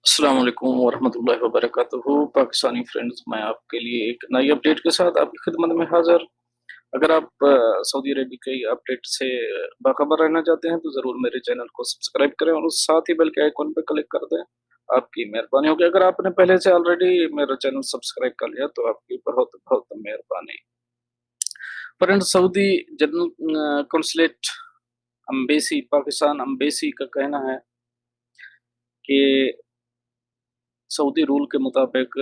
अस्सलाम वालेकुम वरहमतुल्लाहि वबरकातुहू। पाकिस्तानी फ्रेंड्स, मैं आपके लिए एक नई अपडेट के साथ आपकी खिदमत में हाज़िर। अगर आप सऊदी अरब की अपडेट से बाखबर रहना चाहते हैं तो ज़रूर मेरे चैनल को सब्सक्राइब करें और उस साथ ही बेल के आइकन पे क्लिक कर दें। आपकी मेहरबानी होगी। अगर आपने पहले से ऑलरेडी मेरा चैनल सब्सक्राइब कर लिया तो आपकी बहुत-बहुत मेहरबानी। Friends, Saudi general consulate embassy Pakistan embassy का कहना है कि सऊदी रूल के मुताबिक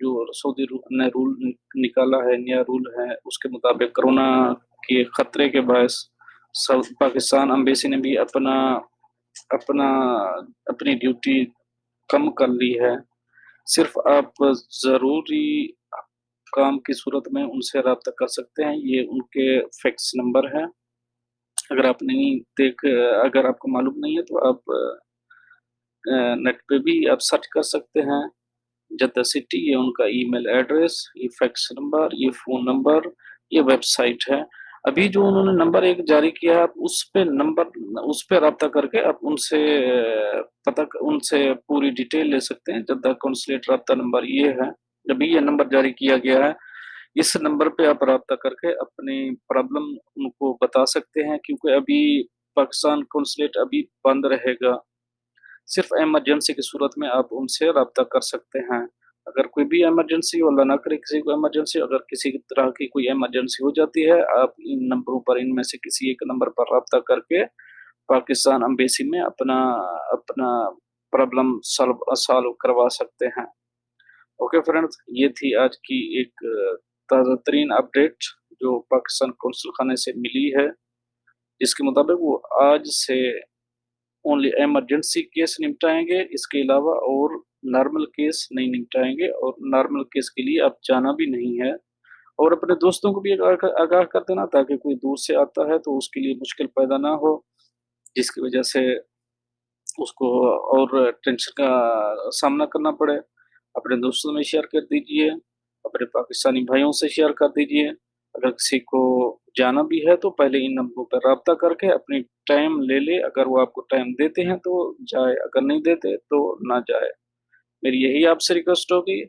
जो सऊदी ने रूल निकाला है, नया रूल है, उसके मुताबिक कोरोना के खतरे के बायस पाकिस्तान एम्बेसी ने भी अपना अपनी ड्यूटी कम कर ली है। सिर्फ आप ज़रूरी काम की सूरत में उनसे राब्ता कर सकते हैं। ये उनके फैक्स नंबर है। अगर आप नहीं देख अगर आपको मालूम नहीं है तो आप नेट पे भी आप सर्च कर सकते हैं। जद्दा सिटी, ये उनका ईमेल एड्रेस, ये फैक्स नंबर, ये फ़ोन नंबर, ये वेबसाइट है। अभी जो उन्होंने नंबर एक जारी किया है, आप उस पे राब्ता करके आप उनसे पूरी डिटेल ले सकते हैं। जद्दा कॉन्सुलेट राब्ता नंबर ये है। अभी ये नंबर जारी किया गया है। इस नंबर पे आप राब्ता करके अपनी प्रॉब्लम उनको बता सकते हैं, क्योंकि अभी पाकिस्तान कॉन्सुलेट अभी बंद रहेगा। सिर्फ इमरजेंसी की सूरत में आप उनसे राब्ता कर सकते हैं। अगर कोई भी इमरजेंसी, अल्लाह ना करे किसी को इमरजेंसी, अगर किसी तरह की कोई इमरजेंसी हो जाती है, आप इन नंबरों पर, इनमें से किसी एक नंबर पर राब्ता करके पाकिस्तान एम्बेसी में अपना अपना प्रॉब्लम सॉल्व करवा सकते हैं। ओके फ्रेंड्स, ये थी आज की एक ताज़ा तरीन अपडेट जो पाकिस्तान कौंसल खाने से मिली है, जिसके मुताबिक वो आज से ओनली इमरजेंसी केस निपटाएँगे, इसके अलावा और नॉर्मल केस नहीं निपटाएँगे, और नॉर्मल केस के लिए अब जाना भी नहीं है। और अपने दोस्तों को भी आगाह आगाह कर देना, ताकि कोई दूर से आता है तो उसके लिए मुश्किल पैदा ना हो, जिसकी वजह से उसको और टेंशन का सामना करना पड़े। अपने दोस्तों में शेयर कर दीजिए, अपने पाकिस्तानी भाइयों से शेयर कर दीजिए। अगर किसी को जाना भी है तो पहले इन नंबरों पर राब्ता करके अपनी टाइम ले ले, अगर वो आपको टाइम देते हैं तो जाए, अगर नहीं देते तो ना जाए। मेरी यही आपसे रिक्वेस्ट होगी।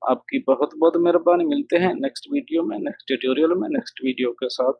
आपकी बहुत-बहुत मेहरबानी। मिलते हैं नेक्स्ट वीडियो में, नेक्स्ट ट्यूटोरियल में, नेक्स्ट वीडियो के साथ।